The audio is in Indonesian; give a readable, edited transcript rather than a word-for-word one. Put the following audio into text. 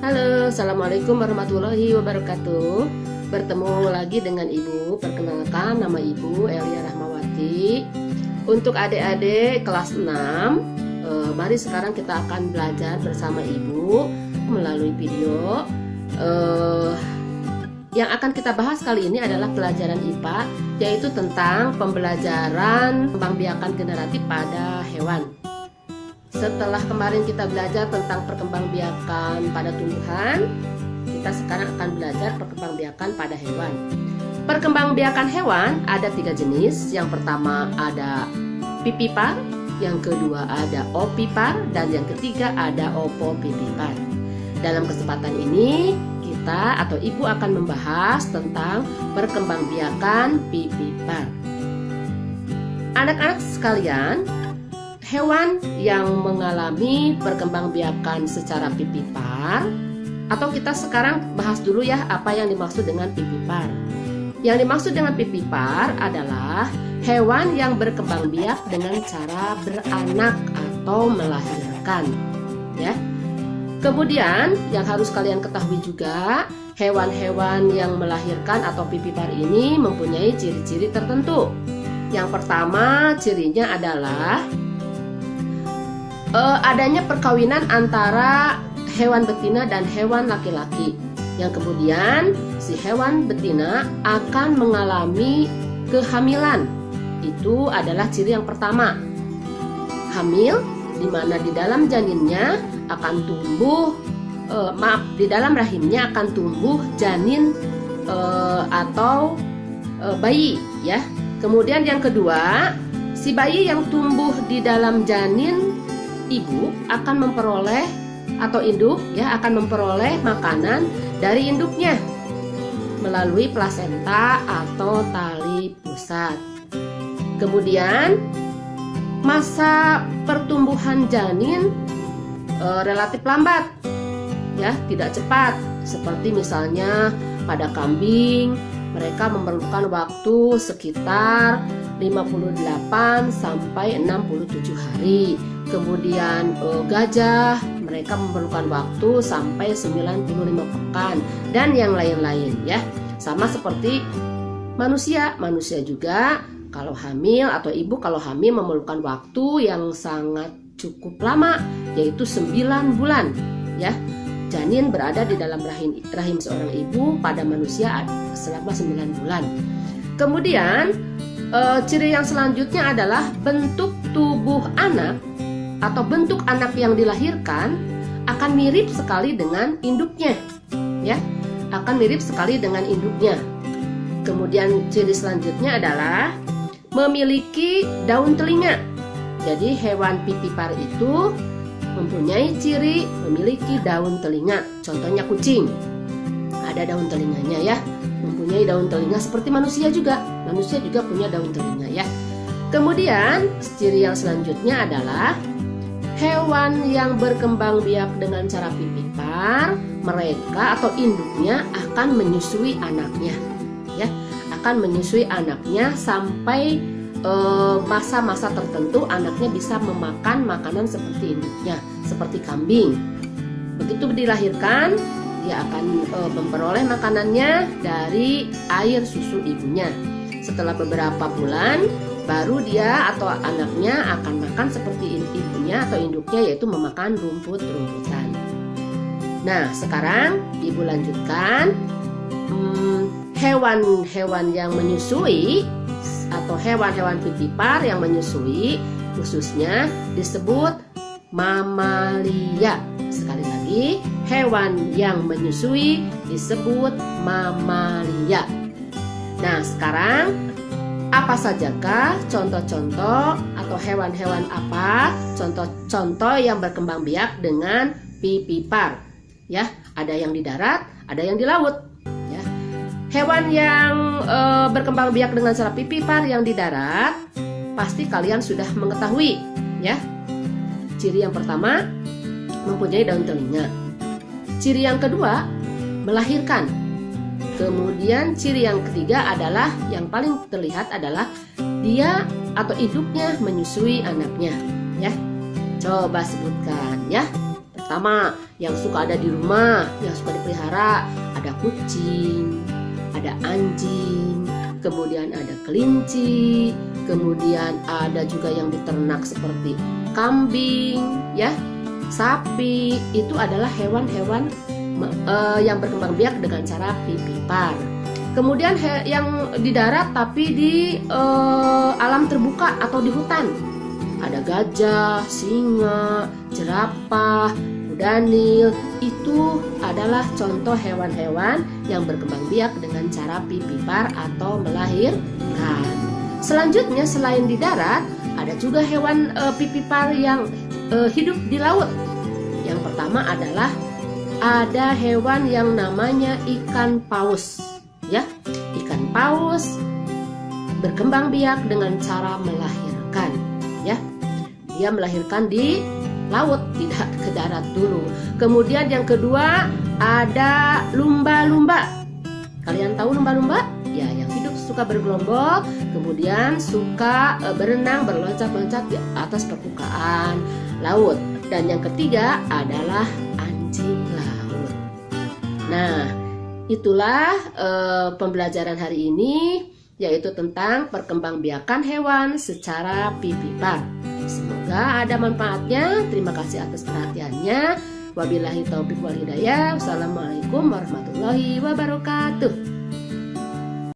Halo, Assalamualaikum warahmatullahi wabarakatuh. Bertemu lagi dengan Ibu. Perkenalkan, nama Ibu Elia Rahmawati. Untuk adik-adik kelas 6, mari sekarang kita akan belajar bersama Ibu melalui video. Yang akan kita bahas kali ini adalah pelajaran IPA, yaitu tentang pembelajaran kembangbiakan generatif pada hewan. Setelah kemarin kita belajar tentang perkembangbiakan pada tumbuhan, kita sekarang akan belajar perkembangbiakan pada hewan. Perkembangbiakan hewan ada 3 jenis. Yang pertama ada pipipar, yang kedua ada opipar, dan yang ketiga ada opopipipar. Dalam kesempatan ini kita atau Ibu akan membahas tentang perkembangbiakan pipipar. Anak-anak sekalian, hewan yang mengalami perkembangbiakan secara pipipar, atau kita sekarang bahas dulu ya apa yang dimaksud dengan pipipar. Yang dimaksud dengan pipipar adalah hewan yang berkembang biak dengan cara beranak atau melahirkan, ya. Kemudian yang harus kalian ketahui juga, hewan-hewan yang melahirkan atau pipipar ini mempunyai ciri-ciri tertentu. Yang pertama, cirinya adalah adanya perkawinan antara hewan betina dan hewan laki-laki. Yang kemudian si hewan betina akan mengalami kehamilan. Itu adalah ciri yang pertama. Hamil, di mana di dalam janinnya akan tumbuh, di dalam rahimnya akan tumbuh janin atau bayi, ya. Kemudian yang kedua, si bayi yang tumbuh di dalam janin ibu akan memperoleh, atau induk ya, akan memperoleh makanan dari induknya melalui plasenta atau tali pusat. Kemudian masa pertumbuhan janin relatif lambat, ya, tidak cepat. Seperti misalnya pada kambing, mereka memerlukan waktu sekitar 58 sampai 67 hari. Kemudian gajah, mereka memerlukan waktu sampai 95 pekan, dan yang lain-lain, ya. Sama seperti manusia juga kalau hamil, atau ibu kalau hamil memerlukan waktu yang sangat cukup lama, yaitu 9 bulan, ya. Janin berada di dalam rahim seorang ibu pada manusia selama 9 bulan. Kemudian ciri yang selanjutnya adalah bentuk tubuh anak atau bentuk anak yang dilahirkan akan mirip sekali dengan induknya, ya, akan mirip sekali dengan induknya. Kemudian ciri selanjutnya adalah memiliki daun telinga. Jadi hewan pipipar itu mempunyai ciri memiliki daun telinga. Contohnya kucing, ada daun telinganya, ya, mempunyai daun telinga seperti manusia juga. Manusia juga punya daun telinga, ya. Kemudian ciri yang selanjutnya adalah hewan yang berkembang biak dengan cara pipipar, mereka atau induknya akan menyusui anaknya, ya, akan menyusui anaknya sampai masa-masa tertentu anaknya bisa memakan makanan seperti induknya, seperti kambing. Begitu dilahirkan, dia akan memperoleh makanannya dari air susu ibunya. Setelah beberapa bulan, baru dia atau anaknya akan makan seperti ibunya atau induknya, yaitu memakan rumput-rumputan. Nah, sekarang Ibu lanjutkan. Hewan-hewan yang menyusui atau hewan-hewan pipipar yang menyusui khususnya disebut mamalia. Sekali lagi, hewan yang menyusui disebut mamalia. Nah, sekarang apa sajakah contoh-contoh atau hewan-hewan apa contoh-contoh yang berkembang biak dengan pipipar, ya? Ada yang di darat, ada yang di laut, ya. Hewan yang berkembang biak dengan cara pipipar yang di darat pasti kalian sudah mengetahui, ya. Ciri yang pertama mempunyai daun telinga. Ciri yang kedua melahirkan. Kemudian ciri yang ketiga adalah yang paling terlihat adalah dia atau induknya menyusui anaknya, ya. Coba sebutkan, ya. Pertama, yang suka ada di rumah, yang suka dipelihara, ada kucing, ada anjing, kemudian ada kelinci, kemudian ada juga yang diternak seperti kambing, ya, sapi. Itu adalah hewan-hewan yang berkembang biak dengan cara pipipar. Kemudian yang di darat tapi di alam terbuka atau di hutan, ada gajah, singa, jerapah, kuda Nil. Itu adalah contoh hewan-hewan yang berkembang biak dengan cara pipipar atau melahirkan. Selanjutnya, selain di darat, ada juga hewan pipipar yang hidup di laut. Yang pertama adalah ada hewan yang namanya ikan paus, ya. Ikan paus berkembang biak dengan cara melahirkan, ya. Dia melahirkan di laut, tidak ke darat dulu. Kemudian yang kedua ada lumba-lumba. Kalian tahu lumba-lumba? Ya, yang hidup suka bergelombol, kemudian suka berenang, berloncat-loncat di atas permukaan laut. Dan yang ketiga adalah anjing laut. Nah, itulah pembelajaran hari ini, yaitu tentang perkembangbiakan hewan secara pipipar. Semoga ada manfaatnya. Terima kasih atas perhatiannya. Wabillahi taufiq wal hidayah. Wassalamualaikum warahmatullahi wabarakatuh.